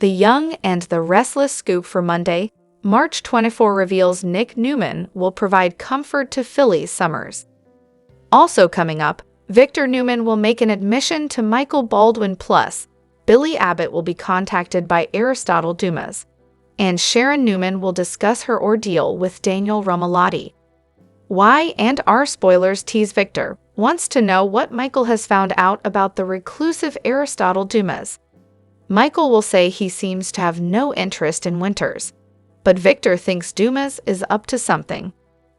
The Young and the Restless scoop for Monday, March 24 reveals Nick Newman will provide comfort to Philly Summers. Also coming up, Victor Newman will make an admission to Michael Baldwin Plus, Billy Abbott will be contacted by Aristotle Dumas, and Sharon Newman will discuss her ordeal with Daniel Romalotti. Why and are spoilers tease Victor wants to know what Michael has found out about the reclusive Aristotle Dumas. Michael will say he seems to have no interest in Winters, but Victor thinks Dumas is up to something.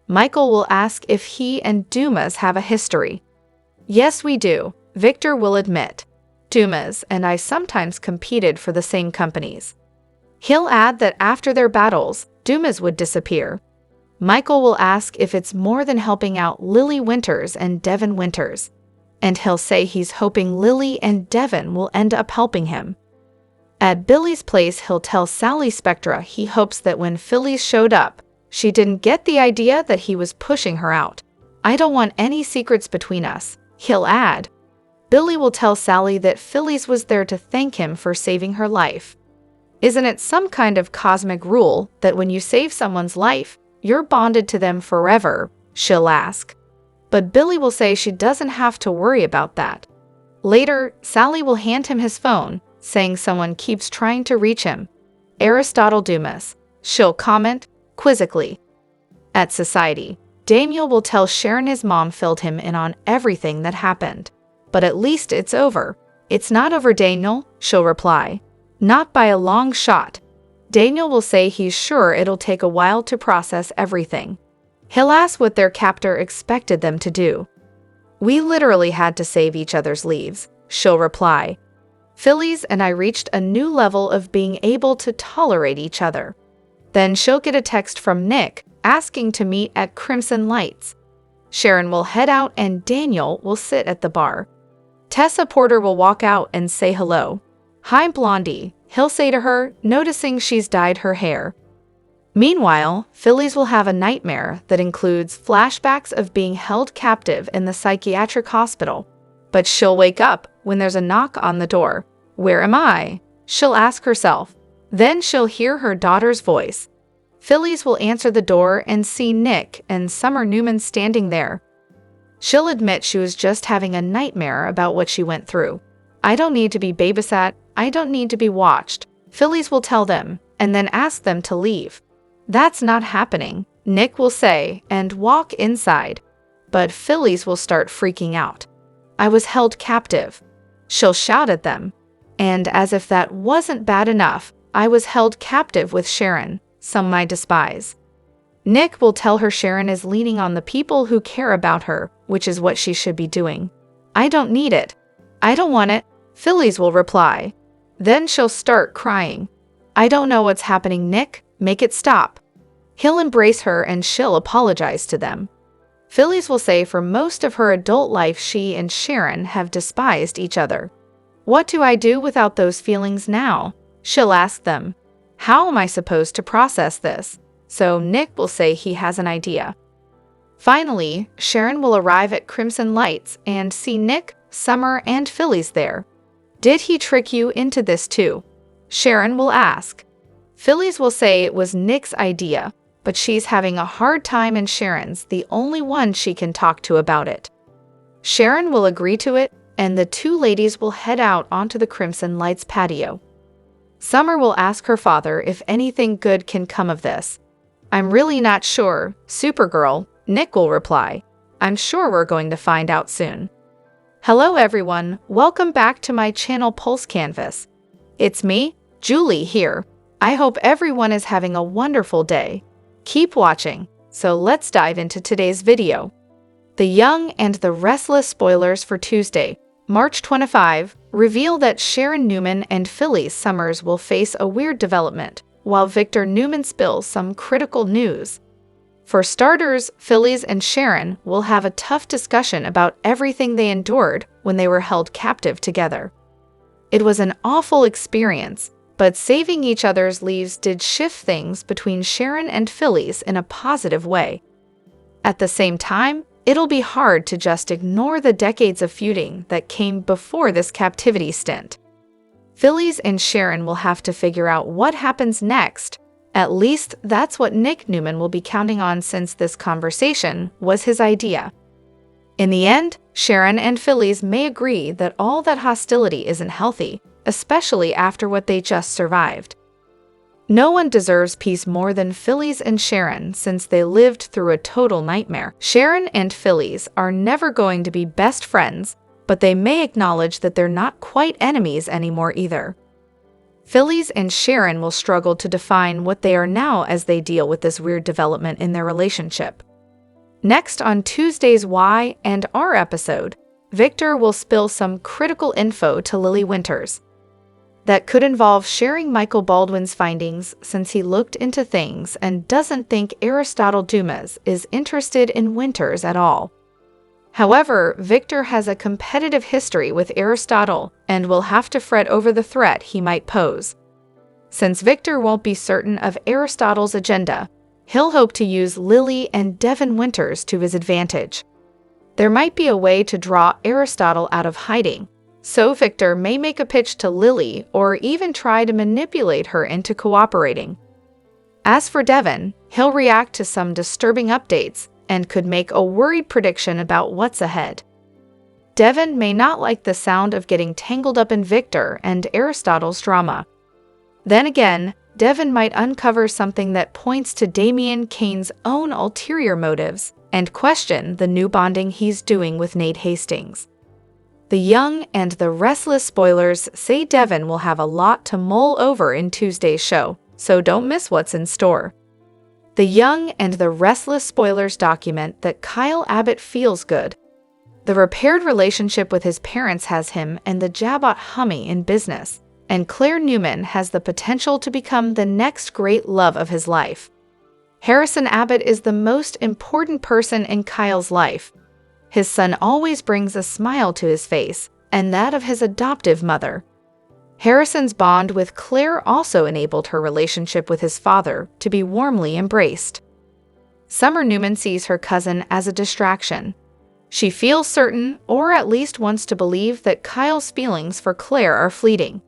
Michael will ask if he and Dumas have a history. Yes, we do, Victor will admit. Dumas and I sometimes competed for the same companies. He'll add that after their battles, Dumas would disappear. Michael will ask if it's more than helping out Lily Winters and Devin Winters, and he'll say he's hoping Lily and Devin will end up helping him. At Billy's place, he'll tell Sally Spectra he hopes that when Phyllis showed up, she didn't get the idea that he was pushing her out. I don't want any secrets between us, he'll add. Billy will tell Sally that Phyllis was there to thank him for saving her life. Isn't it some kind of cosmic rule that when you save someone's life, you're bonded to them forever, she'll ask. But Billy will say she doesn't have to worry about that. Later, Sally will hand him his phone, saying someone keeps trying to reach him. Aristotle Dumas, she'll comment, quizzically. At Society, Daniel will tell Sharon his mom filled him in on everything that happened. But at least it's over. It's not over, Daniel, she'll reply. Not by a long shot. Daniel will say he's sure it'll take a while to process everything. He'll ask what their captor expected them to do. We literally had to save each other's lives, she'll reply. Phyllis and I reached a new level of being able to tolerate each other. Then she'll get a text from Nick asking to meet at Crimson Lights. Sharon will head out and Daniel will sit at the bar. Tessa Porter will walk out and say hello. Hi, Blondie, he'll say to her, noticing she's dyed her hair. Meanwhile, Phyllis will have a nightmare that includes flashbacks of being held captive in the psychiatric hospital. But she'll wake up when there's a knock on the door. Where am I? She'll ask herself. Then she'll hear her daughter's voice. Phyllis will answer the door and see Nick and Summer Newman standing there. She'll admit she was just having a nightmare about what she went through. I don't need to be babysat, I don't need to be watched, Phyllis will tell them, and then ask them to leave. That's not happening, Nick will say, and walk inside. But Phyllis will start freaking out. I was held captive. She'll shout at them. And as if that wasn't bad enough, I was held captive with Sharon, some might despise. Nick will tell her Sharon is leaning on the people who care about her, which is what she should be doing. I don't need it. I don't want it, Phyllis will reply. Then she'll start crying. I don't know what's happening, Nick, make it stop. He'll embrace her and she'll apologize to them. Phyllis will say for most of her adult life she and Sharon have despised each other. What do I do without those feelings now? She'll ask them. How am I supposed to process this? So Nick will say he has an idea. Finally, Sharon will arrive at Crimson Lights and see Nick, Summer, and Phyllis there. Did he trick you into this too? Sharon will ask. Phyllis will say it was Nick's idea, but she's having a hard time and Sharon's the only one she can talk to about it. Sharon will agree to it, and the two ladies will head out onto the Crimson Lights patio. Summer will ask her father if anything good can come of this. I'm really not sure, Supergirl, Nick will reply. I'm sure we're going to find out soon. Hello everyone, welcome back to my channel Pulse Canvas. It's me, Julie here. I hope everyone is having a wonderful day. Keep watching, so let's dive into today's video. The Young and the Restless spoilers for Tuesday, March 25, reveal that Sharon Newman and Phyllis Summers will face a weird development, while Victor Newman spills some critical news. For starters, Phyllis and Sharon will have a tough discussion about everything they endured when they were held captive together. It was an awful experience, but saving each other's lives did shift things between Sharon and Phyllis in a positive way. At the same time, it'll be hard to just ignore the decades of feuding that came before this captivity stint. Phyllis and Sharon will have to figure out what happens next. At least that's what Nick Newman will be counting on, since this conversation was his idea. In the end, Sharon and Phyllis may agree that all that hostility isn't healthy, especially after what they just survived. No one deserves peace more than Phyllis and Sharon, since they lived through a total nightmare. Sharon and Phyllis are never going to be best friends, but they may acknowledge that they're not quite enemies anymore either. Phyllis and Sharon will struggle to define what they are now as they deal with this weird development in their relationship. Next on Tuesday's Y&R episode, Victor will spill some critical info to Lily Winters. That could involve sharing Michael Baldwin's findings, since he looked into things and doesn't think Aristotle Dumas is interested in Winters at all. However, Victor has a competitive history with Aristotle and will have to fret over the threat he might pose. Since Victor won't be certain of Aristotle's agenda, he'll hope to use Lily and Devin Winters to his advantage. There might be a way to draw Aristotle out of hiding, so Victor may make a pitch to Lily or even try to manipulate her into cooperating. As for Devin, he'll react to some disturbing updates and could make a worried prediction about what's ahead. Devin may not like the sound of getting tangled up in Victor and Aristotle's drama. Then again, Devin might uncover something that points to Damian Kane's own ulterior motives and question the new bonding he's doing with Nate Hastings. The Young and the Restless spoilers say Devin will have a lot to mull over in Tuesday's show, so don't miss what's in store. The Young and the Restless spoilers document that Kyle Abbott feels good. The repaired relationship with his parents has him and the Jabot humming in business, and Claire Newman has the potential to become the next great love of his life. Harrison Abbott is the most important person in Kyle's life. His son always brings a smile to his face, and that of his adoptive mother. Harrison's bond with Claire also enabled her relationship with his father to be warmly embraced. Summer Newman sees her cousin as a distraction. She feels certain, or at least wants to believe, that Kyle's feelings for Claire are fleeting.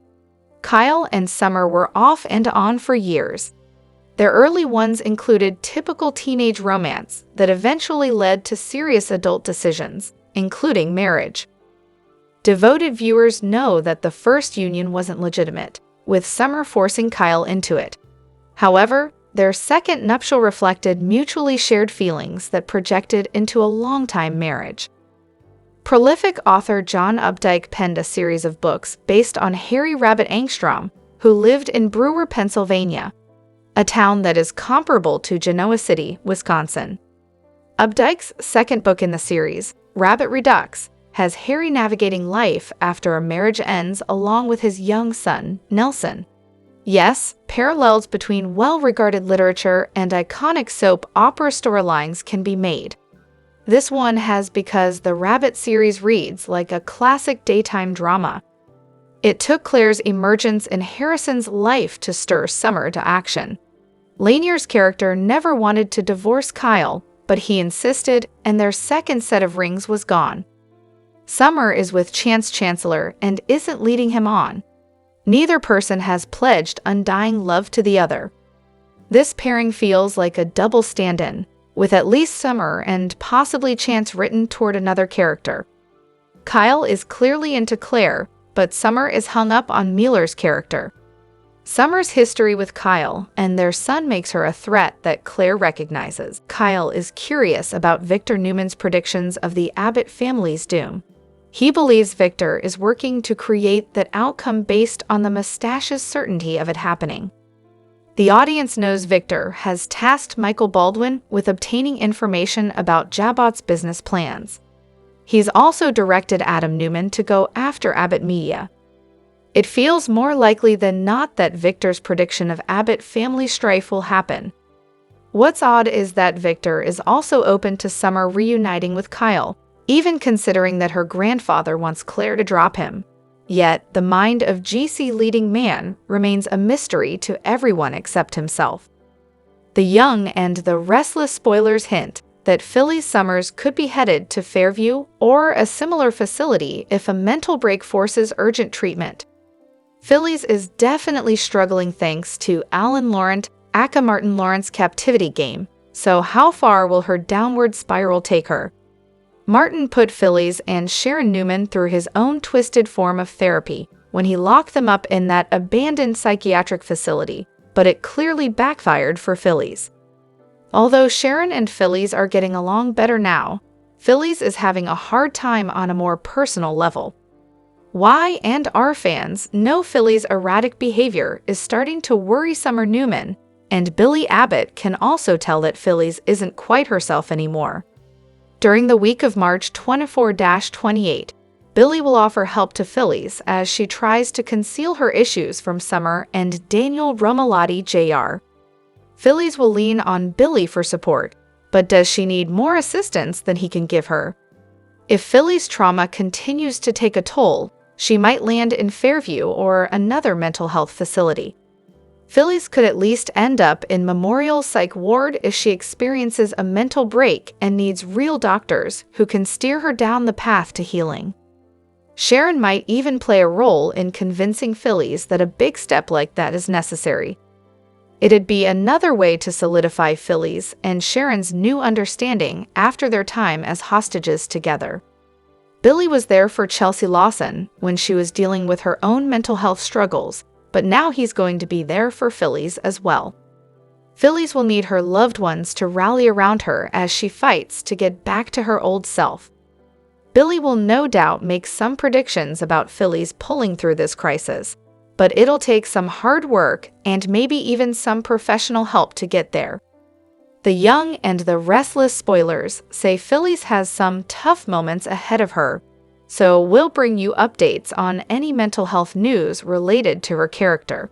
Kyle and Summer were off and on for years. Their early ones included typical teenage romance that eventually led to serious adult decisions, including marriage. Devoted viewers know that the first union wasn't legitimate, with Summer forcing Kyle into it. However, their second nuptial reflected mutually shared feelings that projected into a long-time marriage. Prolific author John Updike penned a series of books based on Harry Rabbit Angstrom, who lived in Brewer, Pennsylvania, a town that is comparable to Genoa City, Wisconsin. Updike's second book in the series, Rabbit Redux, has Harry navigating life after a marriage ends along with his young son, Nelson. Yes, parallels between well-regarded literature and iconic soap opera storylines can be made. This one has because the Rabbit series reads like a classic daytime drama. It took Claire's emergence in Harrison's life to stir Summer to action. Lanier's character never wanted to divorce Kyle, but he insisted, and their second set of rings was gone. Summer is with Chance Chancellor and isn't leading him on. Neither person has pledged undying love to the other. This pairing feels like a double stand-in, with at least Summer and possibly Chance written toward another character. Kyle is clearly into Claire, but Summer is hung up on Mueller's character. Summer's history with Kyle and their son makes her a threat that Claire recognizes. Kyle is curious about Victor Newman's predictions of the Abbott family's doom. He believes Victor is working to create that outcome based on the mustache's certainty of it happening. The audience knows Victor has tasked Michael Baldwin with obtaining information about Jabot's business plans. He's also directed Adam Newman to go after Abbott Media. It feels more likely than not that Victor's prediction of Abbott family strife will happen. What's odd is that Victor is also open to Summer reuniting with Kyle, even considering that her grandfather wants Claire to drop him. Yet, the mind of GC leading man remains a mystery to everyone except himself. The Young and the Restless spoilers hint that Phyllis Summers could be headed to Fairview or a similar facility if a mental break forces urgent treatment. Phyllis is definitely struggling thanks to Alan Laurent, aka Martin Lawrence captivity game, so how far will her downward spiral take her? Martin put Phyllis and Sharon Newman through his own twisted form of therapy when he locked them up in that abandoned psychiatric facility, but it clearly backfired for Phyllis. Although Sharon and Phyllis are getting along better now, Phyllis is having a hard time on a more personal level. Y and R fans know Phyllis' erratic behavior is starting to worry Summer Newman, and Billy Abbott can also tell that Phyllis isn't quite herself anymore. During the week of March 24-28, Billy will offer help to Phyllis as she tries to conceal her issues from Summer and Daniel Romalotti Jr. Phyllis will lean on Billy for support, but does she need more assistance than he can give her? If Phyllis' trauma continues to take a toll, she might land in Fairview or another mental health facility. Phyllis could at least end up in Memorial Psych Ward if she experiences a mental break and needs real doctors who can steer her down the path to healing. Sharon might even play a role in convincing Phyllis that a big step like that is necessary. It'd be another way to solidify Phyllis and Sharon's new understanding after their time as hostages together. Billy was there for Chelsea Lawson when she was dealing with her own mental health struggles, but now he's going to be there for Phyllis as well. Phyllis will need her loved ones to rally around her as she fights to get back to her old self. Billy will no doubt make some predictions about Phyllis pulling through this crisis, but it'll take some hard work and maybe even some professional help to get there. The Young and the Restless spoilers say Phyllis has some tough moments ahead of her, so we'll bring you updates on any mental health news related to her character.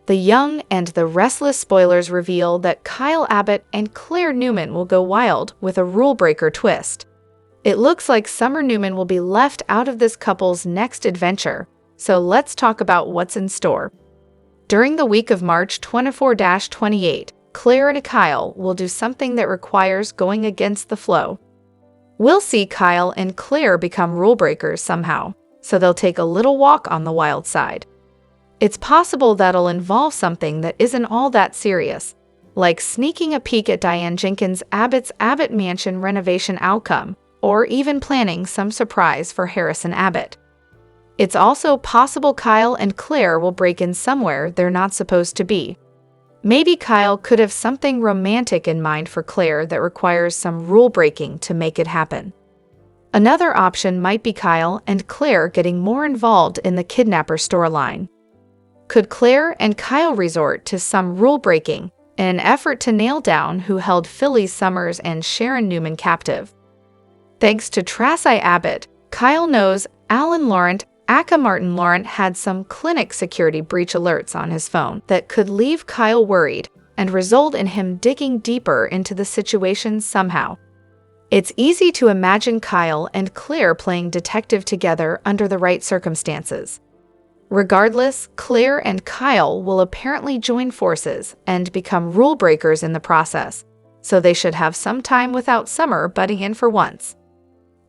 The Young and the Restless spoilers reveal that Kyle Abbott and Claire Newman will go wild with a rule-breaker twist. It looks like Summer Newman will be left out of this couple's next adventure, so let's talk about what's in store. During the week of March 24-28, Claire and Kyle will do something that requires going against the flow. We'll see Kyle and Claire become rule breakers somehow, so they'll take a little walk on the wild side. It's possible that'll involve something that isn't all that serious, like sneaking a peek at Diane Jenkins' Abbott's Abbott Mansion renovation outcome, or even planning some surprise for Harrison Abbott. It's also possible Kyle and Claire will break in somewhere they're not supposed to be. Maybe Kyle could have something romantic in mind for Claire that requires some rule-breaking to make it happen. Another option might be Kyle and Claire getting more involved in the kidnapper storyline. Could Claire and Kyle resort to some rule-breaking in an effort to nail down who held Phyllis Summers and Sharon Newman captive? Thanks to Tracy Abbott, Kyle knows Alan Laurent, aka Martin Laurent, had some clinic security breach alerts on his phone that could leave Kyle worried and result in him digging deeper into the situation somehow. It's easy to imagine Kyle and Claire playing detective together under the right circumstances. Regardless, Claire and Kyle will apparently join forces and become rule breakers in the process, so they should have some time without Summer butting in for once.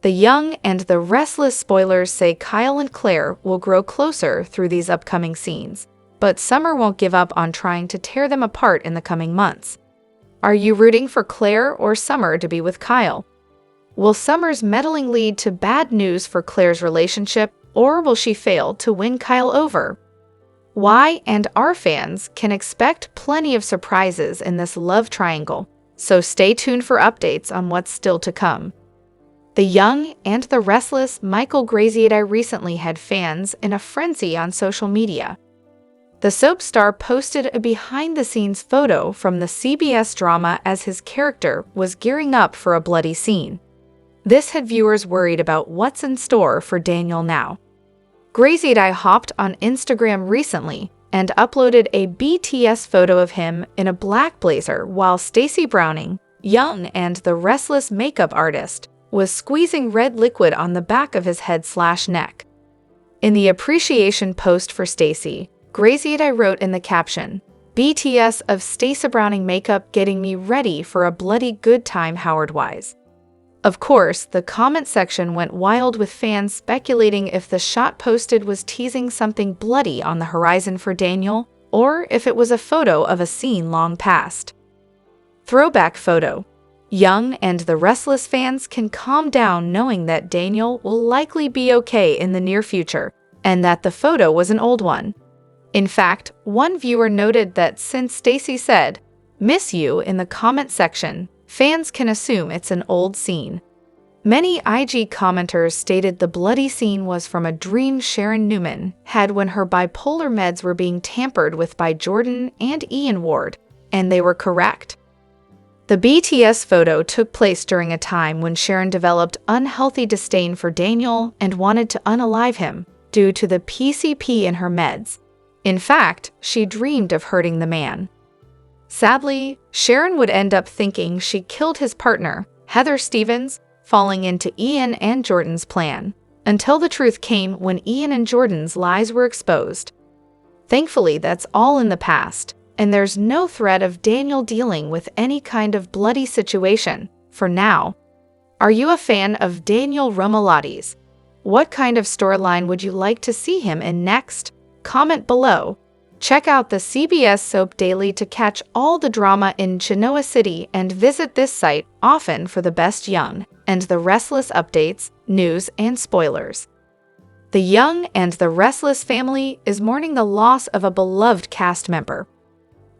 The Young and the Restless spoilers say Kyle and Claire will grow closer through these upcoming scenes, but Summer won't give up on trying to tear them apart in the coming months. Are you rooting for Claire or Summer to be with Kyle? Will Summer's meddling lead to bad news for Claire's relationship, or will she fail to win Kyle over? Y and R fans can expect plenty of surprises in this love triangle, so stay tuned for updates on what's still to come. The Young and the Restless Michael Graziadei recently had fans in a frenzy on social media. The soap star posted a behind-the-scenes photo from the CBS drama as his character was gearing up for a bloody scene. This had viewers worried about what's in store for Daniel now. Graziadei hopped on Instagram recently and uploaded a BTS photo of him in a black blazer while Stacey Browning, Young and the Restless makeup artist, was squeezing red liquid on the back of his head/neck. In the appreciation post for Stacey, Graziadei wrote in the caption, "BTS of Stacey Browning makeup getting me ready for a bloody good time Howard Wise." Of course, the comment section went wild with fans speculating if the shot posted was teasing something bloody on the horizon for Daniel, or if it was a photo of a scene long past. Throwback photo. Young and the Restless fans can calm down knowing that Daniel will likely be okay in the near future, and that the photo was an old one. In fact, one viewer noted that since Stacy said, "Miss you" in the comment section, fans can assume it's an old scene. Many IG commenters stated the bloody scene was from a dream Sharon Newman had when her bipolar meds were being tampered with by Jordan and Ian Ward, and they were correct. The BTS photo took place during a time when Sharon developed unhealthy disdain for Daniel and wanted to unalive him due to the PCP in her meds. In fact, she dreamed of hurting the man. Sadly, Sharon would end up thinking she killed his partner, Heather Stevens, falling into Ian and Jordan's plan, until the truth came when Ian and Jordan's lies were exposed. Thankfully, that's all in the past, and there's no threat of Daniel dealing with any kind of bloody situation, for now. Are you a fan of Daniel Romolati's? What kind of storyline would you like to see him in next? Comment below. Check out the CBS Soap Daily to catch all the drama in Genoa City and visit this site often for the best Young and the Restless updates, news, and spoilers. The Young and the Restless family is mourning the loss of a beloved cast member.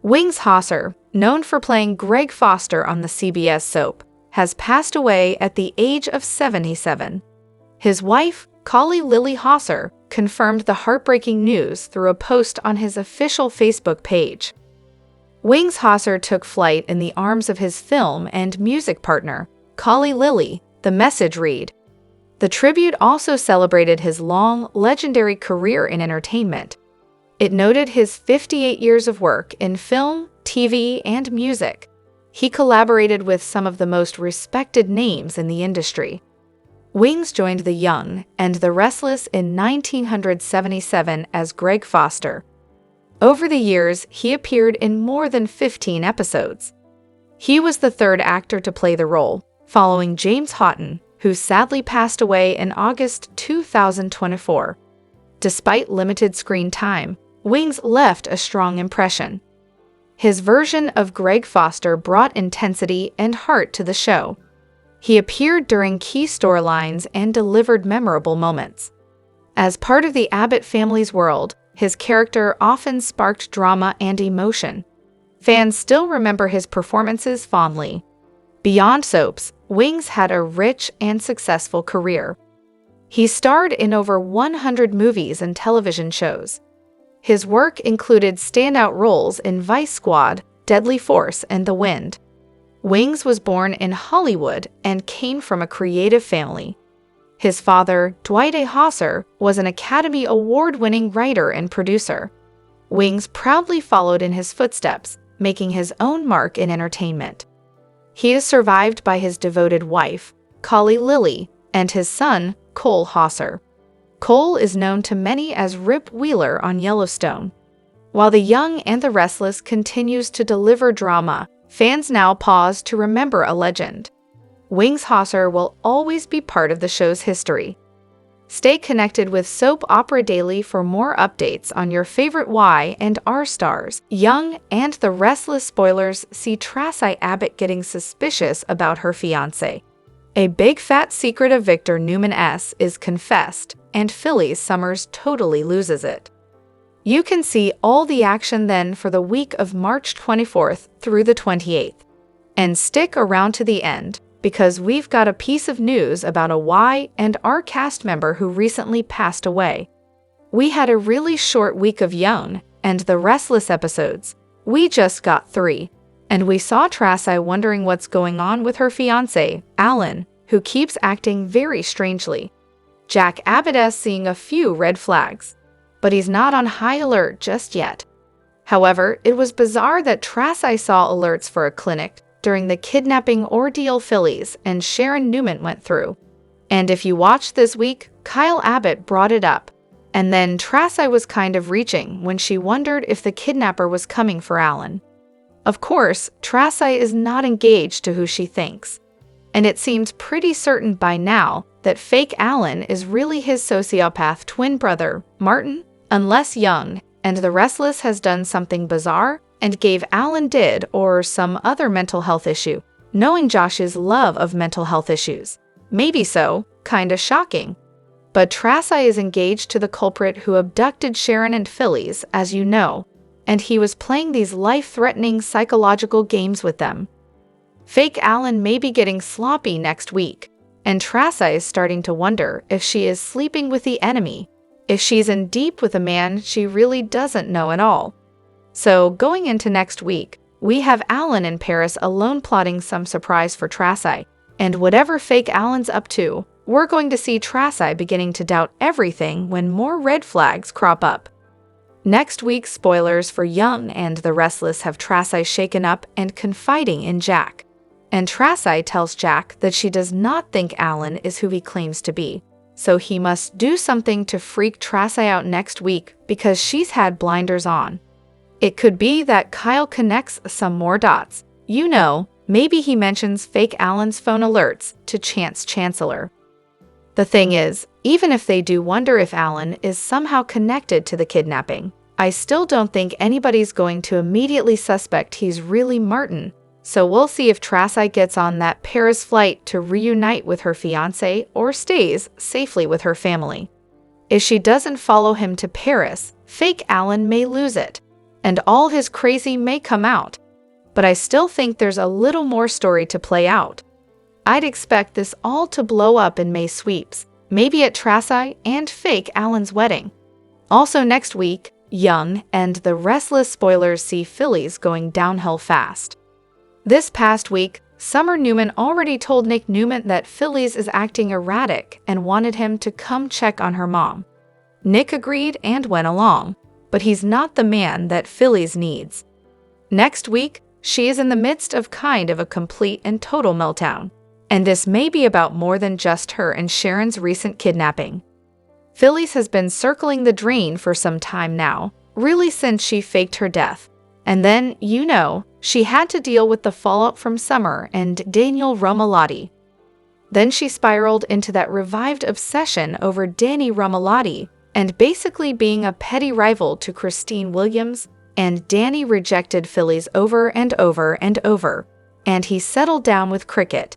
Wings Hauser, known for playing Greg Foster on the CBS soap, has passed away at the age of 77. His wife, Collie Lily Hauser, confirmed the heartbreaking news through a post on his official Facebook page. Wings Hauser took flight in the arms of his film and music partner, Collie Lily, the message read. The tribute also celebrated his long, legendary career in entertainment. It noted his 58 years of work in film, TV, and music. He collaborated with some of the most respected names in the industry. Wings joined the Young and the Restless in 1977 as Greg Foster. Over the years, he appeared in more than 15 episodes. He was the third actor to play the role, following James Houghton, who sadly passed away in August 2024. Despite limited screen time, Wings left a strong impression. His version of Greg Foster brought intensity and heart to the show. He appeared during key storylines and delivered memorable moments. As part of the Abbott family's world, his character often sparked drama and emotion. Fans still remember his performances fondly. Beyond soaps, Wings had a rich and successful career. He starred in over 100 movies and television shows. His work included standout roles in Vice Squad, Deadly Force, and The Wind. Wings was born in Hollywood and came from a creative family. His father, Dwight A. Hauser, was an Academy Award-winning writer and producer. Wings proudly followed in his footsteps, making his own mark in entertainment. He is survived by his devoted wife, Collie Lily, and his son, Cole Hauser. Cole is known to many as Rip Wheeler on Yellowstone. While The Young and the Restless continues to deliver drama, fans now pause to remember a legend. Wings Hauser will always be part of the show's history. Stay connected with Soap Opera Daily for more updates on your favorite Y and R stars. Young and the Restless spoilers see Tracy Abbott getting suspicious about her fiancé. A big fat secret of Victor Newman is confessed, and Phyllis Summers totally loses it. You can see all the action then for the week of March 24th through the 28th. And stick around to the end, because we've got a piece of news about a Y and R cast member who recently passed away. We had a really short week of Young and the Restless episodes. We just got 3. And we saw Tracy wondering what's going on with her fiancé, Alan, who keeps acting very strangely. Jack Abbott's seeing a few red flags, but he's not on high alert just yet. However, it was bizarre that Tracy saw alerts for a clinic during the kidnapping ordeal Phyllis and Sharon Newman went through. And if you watched this week, Kyle Abbott brought it up. And then Tracy was kind of reaching when she wondered if the kidnapper was coming for Alan. Of course, Tracy is not engaged to who she thinks. and it seems pretty certain by now that fake Alan is really his sociopath twin brother, Martin, unless Young and the Restless has done something bizarre and gave Alan did or some other mental health issue, knowing Josh's love of mental health issues. Maybe so, kinda shocking. But Tracy is engaged to the culprit who abducted Sharon and Phyllis, as you know, and he was playing these life-threatening psychological games with them. Fake Alan may be getting sloppy next week, and Tracy is starting to wonder if she is sleeping with the enemy, if she's in deep with a man she really doesn't know at all. So, going into next week, we have Alan in Paris alone plotting some surprise for Tracy, and whatever fake Alan's up to, we're going to see Tracy beginning to doubt everything when more red flags crop up. Next week's spoilers for Young and the Restless have Tracy shaken up and confiding in Jack. And Tracy tells Jack that she does not think Alan is who he claims to be, so he must do something to freak Tracy out next week because she's had blinders on. It could be that Kyle connects some more dots. You know, maybe he mentions fake Alan's phone alerts to Chance Chancellor. The thing is, even if they do wonder if Alan is somehow connected to the kidnapping, I still don't think anybody's going to immediately suspect he's really Martin. So we'll see if Tracy gets on that Paris flight to reunite with her fiancé or stays safely with her family. If she doesn't follow him to Paris, fake Alan may lose it, and all his crazy may come out. But I still think there's a little more story to play out. I'd expect this all to blow up in May sweeps, maybe at Tracy and fake Alan's wedding. Also next week, Young and the Restless spoilers see Phyllis going downhill fast. This past week, Summer Newman already told Nick Newman that Phyllis is acting erratic and wanted him to come check on her mom. Nick agreed and went along, but he's not the man that Phyllis needs. Next week, she is in the midst of kind of a complete and total meltdown, and this may be about more than just her and Sharon's recent kidnapping. Phyllis has been circling the drain for some time now, really since she faked her death. And then, you know, she had to deal with the fallout from Summer and Daniel Romalotti. Then she spiraled into that revived obsession over Danny Romalotti and basically being a petty rival to Christine Williams, and Danny rejected Phyllis over and over and over, and he settled down with Cricket.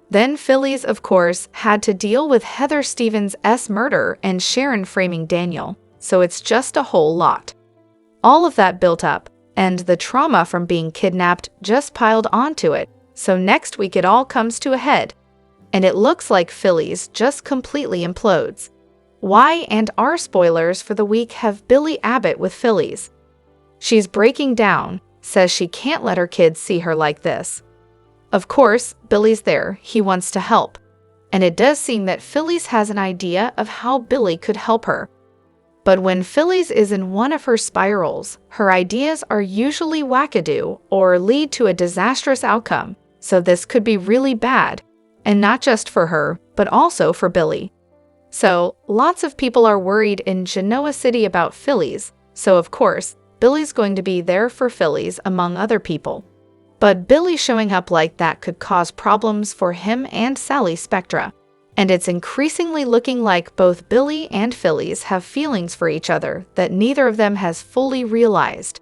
Then Phyllis, of course, had to deal with Heather Stevens' murder and Sharon framing Daniel, so it's just a whole lot. All of that built up, and the trauma from being kidnapped just piled onto it, so next week it all comes to a head. And it looks like Phyllis just completely implodes. Y and R spoilers for the week have Billy Abbott with Phyllis. She's breaking down, says she can't let her kids see her like this. Of course, Billy's there, he wants to help. And it does seem that Phyllis has an idea of how Billy could help her. But when Phyllis is in one of her spirals, her ideas are usually wackadoo or lead to a disastrous outcome, so this could be really bad, and not just for her, but also for Billy. So, lots of people are worried in Genoa City about Phyllis, so of course, Billy's going to be there for Phyllis among other people. But Billy showing up like that could cause problems for him and Sally Spectra. And it's increasingly looking like both Billy and Phyllis have feelings for each other that neither of them has fully realized.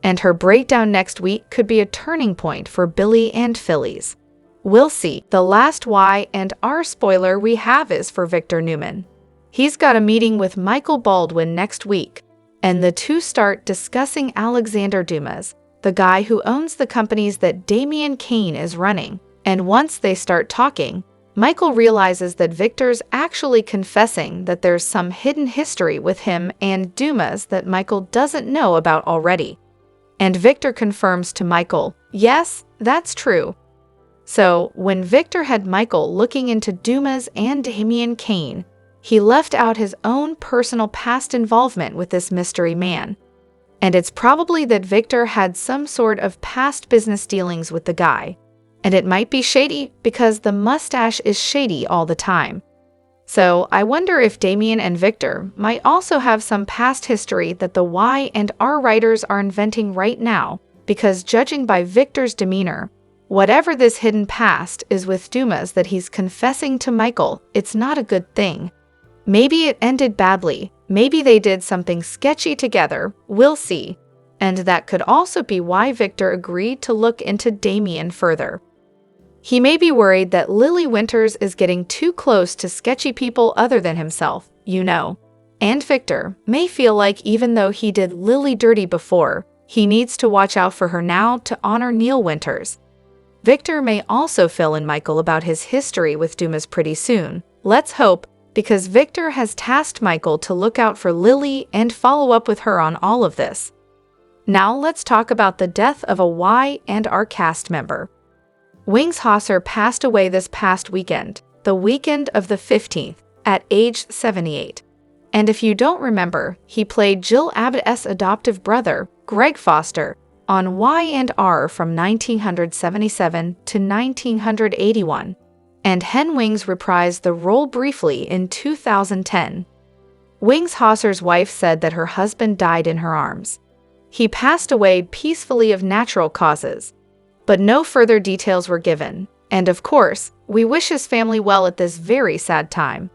And her breakdown next week could be a turning point for Billy and Phyllis. We'll see. The last Y and R spoiler we have is for Victor Newman. He's got a meeting with Michael Baldwin next week, and the two start discussing Alexander Dumas, the guy who owns the companies that Damian Kane is running. And once they start talking, Michael realizes that Victor's actually confessing that there's some hidden history with him and Dumas that Michael doesn't know about already. And Victor confirms to Michael, yes, that's true. So, when Victor had Michael looking into Dumas and Damian Kane, he left out his own personal past involvement with this mystery man. And it's probably that Victor had some sort of past business dealings with the guy. And it might be shady because the mustache is shady all the time. So I wonder if Damian and Victor might also have some past history that the Y and R writers are inventing right now, because judging by Victor's demeanor, Whatever this hidden past is with Dumas that he's confessing to Michael, it's not a good thing. Maybe it ended badly, maybe they did something sketchy together, we'll see. And that could also be why Victor agreed to look into Damien further. He may be worried that Lily Winters is getting too close to sketchy people other than himself, you know. And Victor may feel like even though he did Lily dirty before, he needs to watch out for her now to honor Neil Winters. Victor may also fill in Michael about his history with Dumas pretty soon. Let's hope, because Victor has tasked Michael to look out for Lily and follow up with her on all of this. Now let's talk about the death of a Y&R cast member. Wings Hauser passed away this past weekend, the weekend of the 15th, at age 78. And if you don't remember, he played Jill Abbott's adoptive brother, Greg Foster, on Y&R from 1977 to 1981, and Hen Wings reprised the role briefly in 2010. Wings Hauser's wife said that her husband died in her arms. He passed away peacefully of natural causes, but no further details were given, and of course, we wish his family well at this very sad time.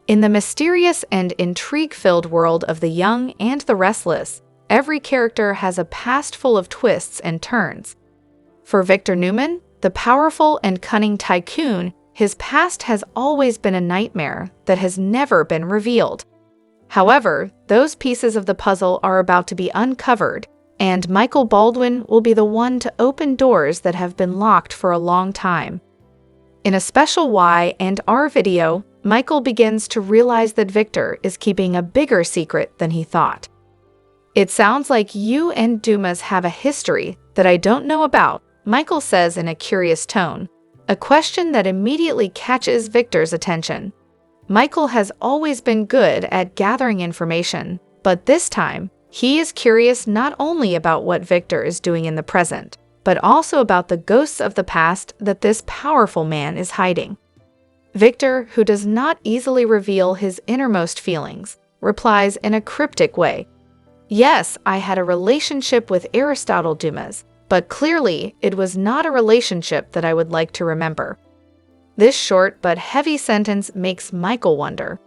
In the mysterious and intrigue-filled world of the young and the restless, every character has a past full of twists and turns. For Victor Newman, the powerful and cunning tycoon, his past has always been a nightmare that has never been revealed. However, those pieces of the puzzle are about to be uncovered, and Michael Baldwin will be the one to open doors that have been locked for a long time. In a special Y&R video, Michael begins to realize that Victor is keeping a bigger secret than he thought. "It sounds like you and Dumas have a history that I don't know about," Michael says in a curious tone, a question that immediately catches Victor's attention. Michael has always been good at gathering information, but this time, he is curious not only about what Victor is doing in the present, but also about the ghosts of the past that this powerful man is hiding. Victor, who does not easily reveal his innermost feelings, replies in a cryptic way, "Yes, I had a relationship with Aristotle Dumas, but clearly it was not a relationship that I would like to remember." This short but heavy sentence makes Michael wonder.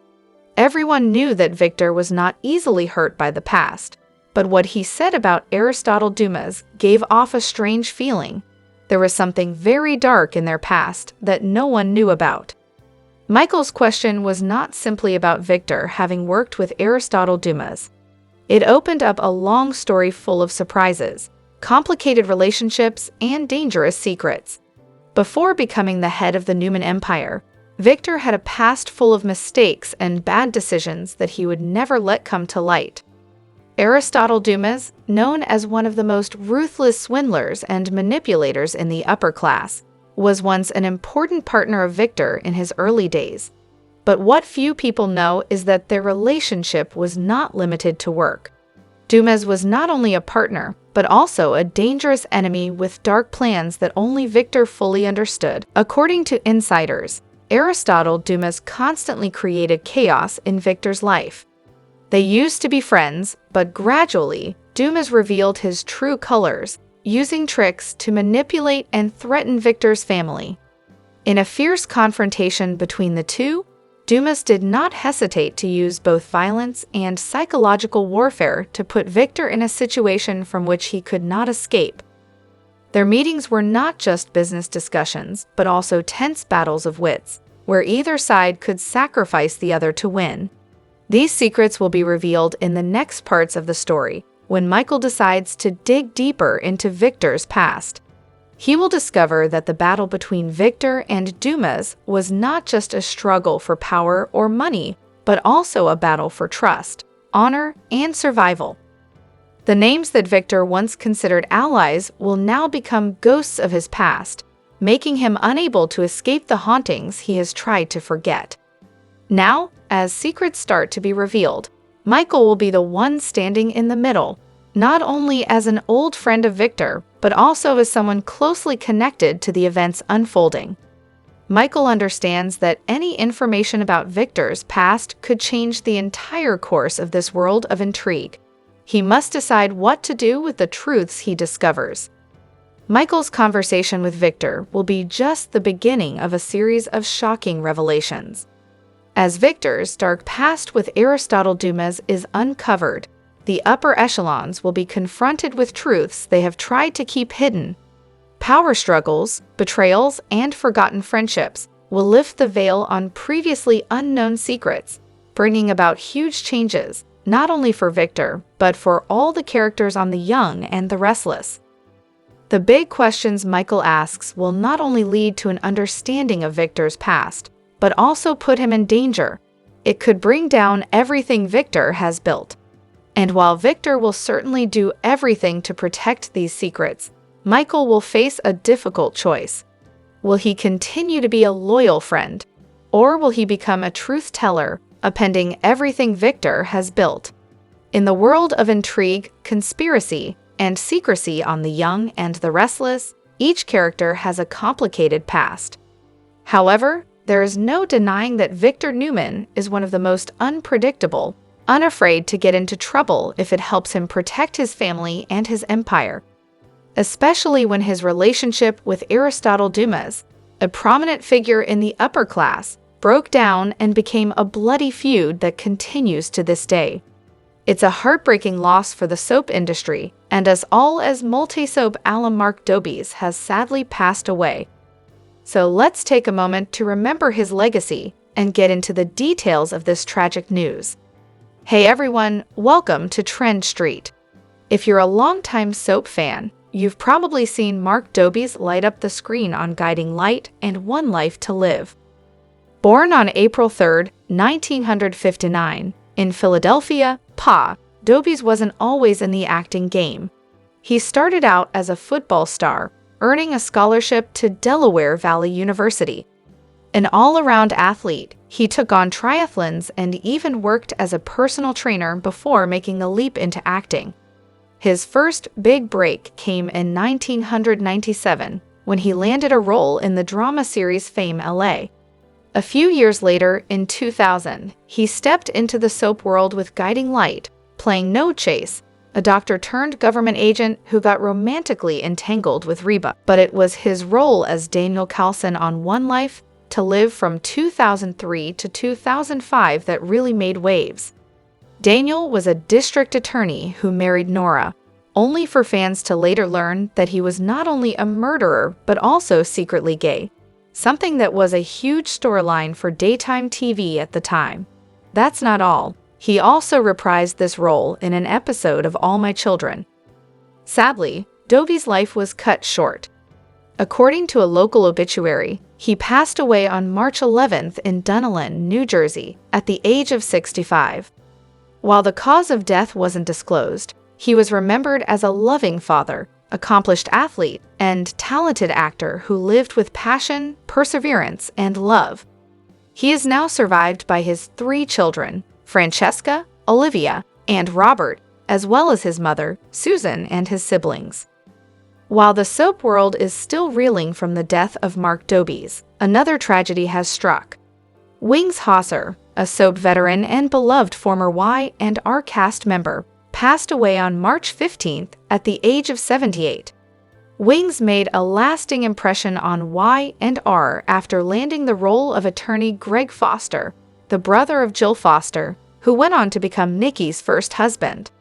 Everyone knew that Victor was not easily hurt by the past, but what he said about Aristotle Dumas gave off a strange feeling. There was something very dark in their past that no one knew about. Michael's question was not simply about Victor having worked with Aristotle Dumas. It opened up a long story full of surprises, complicated relationships, and dangerous secrets. Before becoming the head of the Newman Empire, Victor had a past full of mistakes and bad decisions that he would never let come to light. Aristotle Dumas, known as one of the most ruthless swindlers and manipulators in the upper class, was once an important partner of Victor in his early days. But what few people know is that their relationship was not limited to work. Dumas was not only a partner, but also a dangerous enemy with dark plans that only Victor fully understood. According to insiders, Aristotle Dumas constantly created chaos in Victor's life. They used to be friends, but gradually, Dumas revealed his true colors, using tricks to manipulate and threaten Victor's family. In a fierce confrontation between the two, Dumas did not hesitate to use both violence and psychological warfare to put Victor in a situation from which he could not escape. Their meetings were not just business discussions, but also tense battles of wits, where either side could sacrifice the other to win. These secrets will be revealed in the next parts of the story, when Michael decides to dig deeper into Victor's past. He will discover that the battle between Victor and Dumas was not just a struggle for power or money, but also a battle for trust, honor, and survival. The names that Victor once considered allies will now become ghosts of his past, making him unable to escape the hauntings he has tried to forget. Now, as secrets start to be revealed, Michael will be the one standing in the middle, not only as an old friend of Victor, but also as someone closely connected to the events unfolding. Michael understands that any information about Victor's past could change the entire course of this world of intrigue. He must decide what to do with the truths he discovers. Michael's conversation with Victor will be just the beginning of a series of shocking revelations. As Victor's dark past with Aristotle Dumas is uncovered, the upper echelons will be confronted with truths they have tried to keep hidden. Power struggles, betrayals, and forgotten friendships will lift the veil on previously unknown secrets, bringing about huge changes, not only for Victor, but for all the characters on The Young and the Restless. The big questions Michael asks will not only lead to an understanding of Victor's past, but also put him in danger. It could bring down everything Victor has built. And while Victor will certainly do everything to protect these secrets, Michael will face a difficult choice. Will he continue to be a loyal friend, or will he become a truth teller, upending everything Victor has built? In the world of intrigue, conspiracy, and secrecy on The Young and the Restless, each character has a complicated past. However, there is no denying that Victor Newman is one of the most unpredictable, unafraid to get into trouble if it helps him protect his family and his empire. Especially when his relationship with Aristotle Dumas, a prominent figure in the upper class, broke down and became a bloody feud that continues to this day. It's a heartbreaking loss for the soap industry, and us all, as multi-soap alum Mark Dobies has sadly passed away. So let's take a moment to remember his legacy and get into the details of this tragic news. Hey everyone, welcome to Trend Street. If you're a longtime soap fan, you've probably seen Mark Dobies light up the screen on Guiding Light and One Life to Live. Born on April 3, 1959, in Philadelphia, PA, Dobies wasn't always in the acting game. He started out as a football star, earning a scholarship to Delaware Valley University. An all-around athlete, he took on triathlons and even worked as a personal trainer before making the leap into acting. His first big break came in 1997 when he landed a role in the drama series Fame LA. A few years later, in 2000, he stepped into the soap world with Guiding Light, playing No Chase, a doctor-turned-government agent who got romantically entangled with Reba. But it was his role as Daniel Carlson on One Life to Live from 2003 to 2005 that really made waves. Daniel was a district attorney who married Nora, only for fans to later learn that he was not only a murderer but also secretly gay, something that was a huge storyline for daytime TV at the time. That's not all. He also reprised this role in an episode of All My Children. Sadly, Dobies' life was cut short. According to a local obituary, he passed away on March 11th in Dunellen, New Jersey, at the age of 65. While the cause of death wasn't disclosed, he was remembered as a loving father, accomplished athlete, and talented actor who lived with passion, perseverance, and love. He is now survived by his 3 children, Francesca, Olivia, and Robert, as well as his mother, Susan, and his siblings. While the soap world is still reeling from the death of Mark Dobies, another tragedy has struck. Wings Hauser, a soap veteran and beloved former Y&R cast member, passed away on March 15th at the age of 78. Wings made a lasting impression on Y&R after landing the role of attorney Greg Foster, the brother of Jill Foster, who went on to become Nikki's first husband.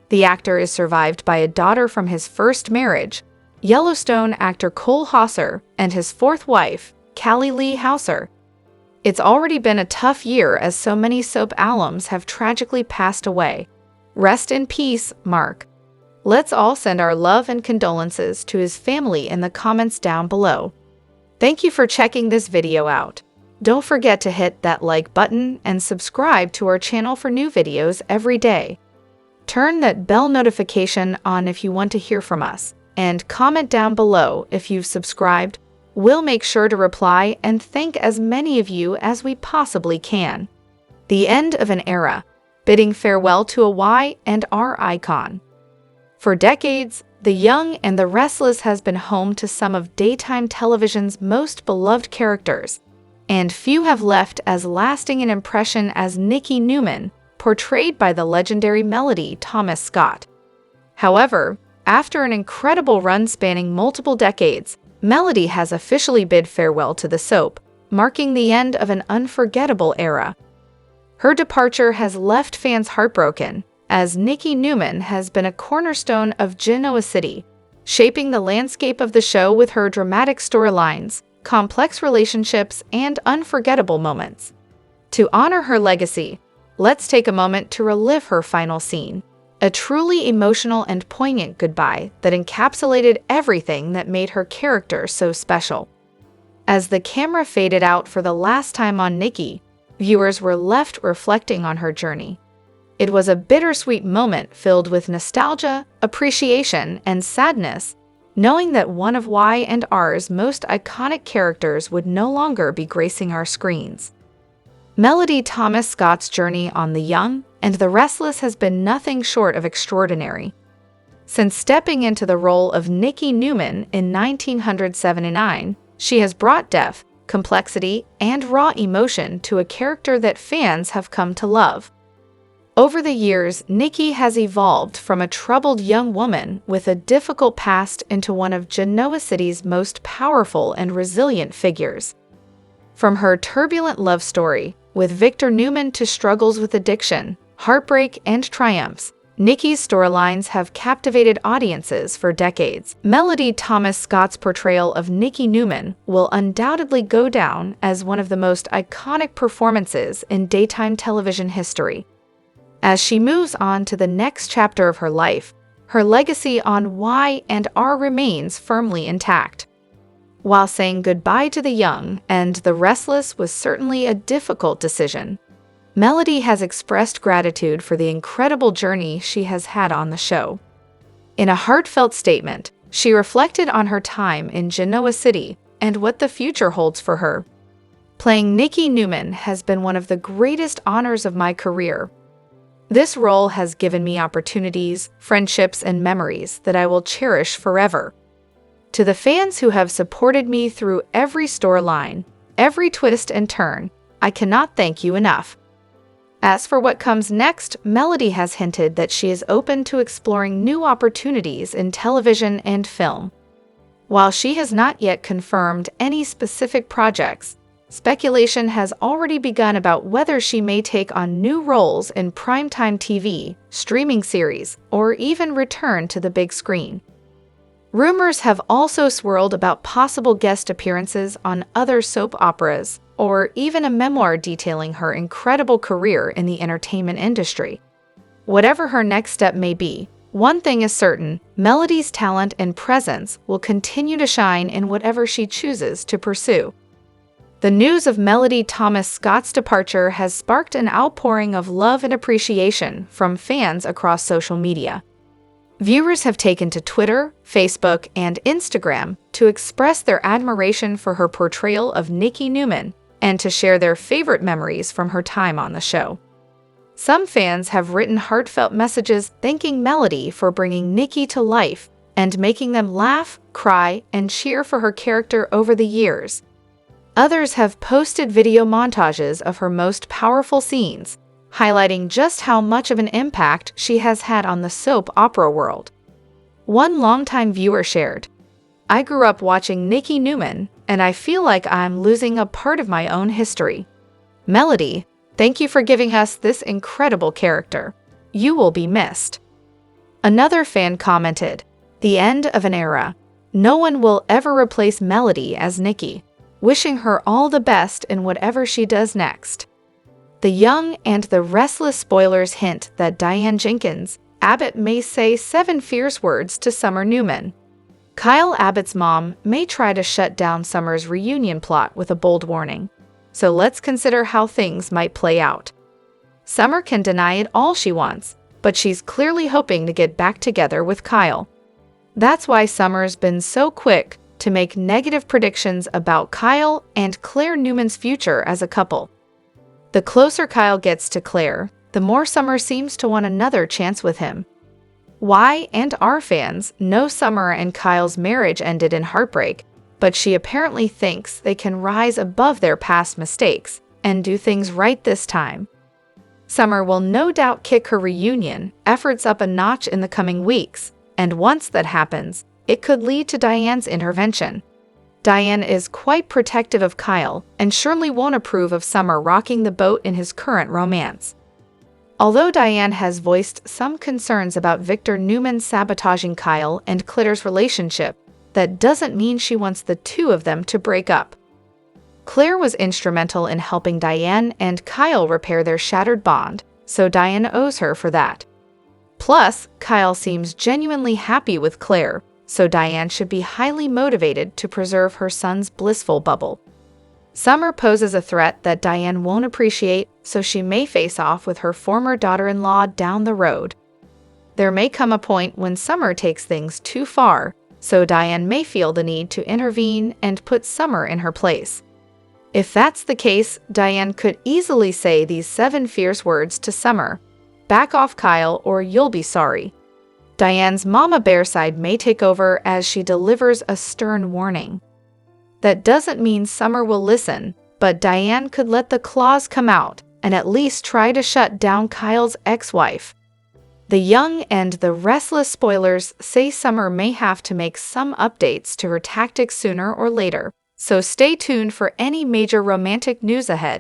The actor is survived by a daughter from his first marriage, Yellowstone actor Cole Hauser, and his 4th wife, Callie Lee Hauser. It's already been a tough year as so many soap alums have tragically passed away. Rest in peace, Mark. Let's all send our love and condolences to his family in the comments down below. Thank you for checking this video out. Don't forget to hit that like button and subscribe to our channel for new videos every day. Turn that bell notification on if you want to hear from us, and comment down below if you've subscribed. We'll make sure to reply and thank as many of you as we possibly can. The end of an era, bidding farewell to a Y&R icon. For decades, The Young and the Restless has been home to some of daytime television's most beloved characters, and few have left as lasting an impression as Nikki Newman, portrayed by the legendary Melody Thomas Scott. However, After an incredible run spanning multiple decades, Melody has officially bid farewell to the soap, marking the end of an unforgettable era. Her departure has left fans heartbroken, as Nikki Newman has been a cornerstone of Genoa City, shaping the landscape of the show with her dramatic storylines, complex relationships, and unforgettable moments. To honor her legacy, let's take a moment to relive her final scene, a truly emotional and poignant goodbye that encapsulated everything that made her character so special. As the camera faded out for the last time on Nikki, viewers were left reflecting on her journey. It was a bittersweet moment filled with nostalgia, appreciation, and sadness, knowing that one of Y&R's most iconic characters would no longer be gracing our screens. Melody Thomas Scott's journey on The Young and the Restless has been nothing short of extraordinary. Since stepping into the role of Nikki Newman in 1979, she has brought depth, complexity, and raw emotion to a character that fans have come to love. Over the years, Nikki has evolved from a troubled young woman with a difficult past into one of Genoa City's most powerful and resilient figures. From her turbulent love story with Victor Newman to struggles with addiction, heartbreak, and triumphs, Nikki's storylines have captivated audiences for decades. Melody Thomas Scott's portrayal of Nikki Newman will undoubtedly go down as one of the most iconic performances in daytime television history. As she moves on to the next chapter of her life, her legacy on Y&R remains firmly intact. While saying goodbye to The Young and the Restless was certainly a difficult decision, Melody has expressed gratitude for the incredible journey she has had on the show. In a heartfelt statement, she reflected on her time in Genoa City and what the future holds for her. Playing Nikki Newman has been one of the greatest honors of my career. This role has given me opportunities, friendships, and memories that I will cherish forever. To the fans who have supported me through every storyline, every twist and turn, I cannot thank you enough. As for what comes next, Melody has hinted that she is open to exploring new opportunities in television and film. While she has not yet confirmed any specific projects, speculation has already begun about whether she may take on new roles in primetime TV, streaming series, or even return to the big screen. Rumors have also swirled about possible guest appearances on other soap operas, or even a memoir detailing her incredible career in the entertainment industry. Whatever her next step may be, one thing is certain: Melody's talent and presence will continue to shine in whatever she chooses to pursue. The news of Melody Thomas Scott's departure has sparked an outpouring of love and appreciation from fans across social media. Viewers have taken to Twitter, Facebook, and Instagram to express their admiration for her portrayal of Nikki Newman and to share their favorite memories from her time on the show. Some fans have written heartfelt messages thanking Melody for bringing Nikki to life and making them laugh, cry, and cheer for her character over the years. Others have posted video montages of her most powerful scenes, highlighting just how much of an impact she has had on the soap opera world. One longtime viewer shared, "I grew up watching Nikki Newman, and I feel like I'm losing a part of my own history. Melody, thank you for giving us this incredible character. You will be missed." Another fan commented, "The end of an era. No one will ever replace Melody as Nikki. Wishing her all the best in whatever she does next." The Young and the Restless spoilers hint that Diane Jenkins Abbott may say 7 fierce words to Summer Newman. Kyle Abbott's mom may try to shut down Summer's reunion plot with a bold warning. So let's consider how things might play out. Summer can deny it all she wants, but she's clearly hoping to get back together with Kyle. That's why Summer's been so quick to make negative predictions about Kyle and Claire Newman's future as a couple. The closer Kyle gets to Claire, the more Summer seems to want another chance with him. Y&R fans know Summer and Kyle's marriage ended in heartbreak, but she apparently thinks they can rise above their past mistakes and do things right this time. Summer will no doubt kick her reunion efforts up a notch in the coming weeks, and once that happens, it could lead to Diane's intervention. Diane is quite protective of Kyle and surely won't approve of Summer rocking the boat in his current romance. Although Diane has voiced some concerns about Victor Newman sabotaging Kyle and Claire's relationship, that doesn't mean she wants the two of them to break up. Claire was instrumental in helping Diane and Kyle repair their shattered bond, so Diane owes her for that. Plus, Kyle seems genuinely happy with Claire, so Diane should be highly motivated to preserve her son's blissful bubble. Summer poses a threat that Diane won't appreciate, so she may face off with her former daughter-in-law down the road. There may come a point when Summer takes things too far, so Diane may feel the need to intervene and put Summer in her place. If that's the case, Diane could easily say these 7 fierce words to Summer: "Back off, Kyle, or you'll be sorry." Diane's mama bear side may take over as she delivers a stern warning. That doesn't mean Summer will listen, but Diane could let the claws come out and at least try to shut down Kyle's ex-wife. The young and the restless spoilers say Summer may have to make some updates to her tactics sooner or later, so stay tuned for any major romantic news ahead.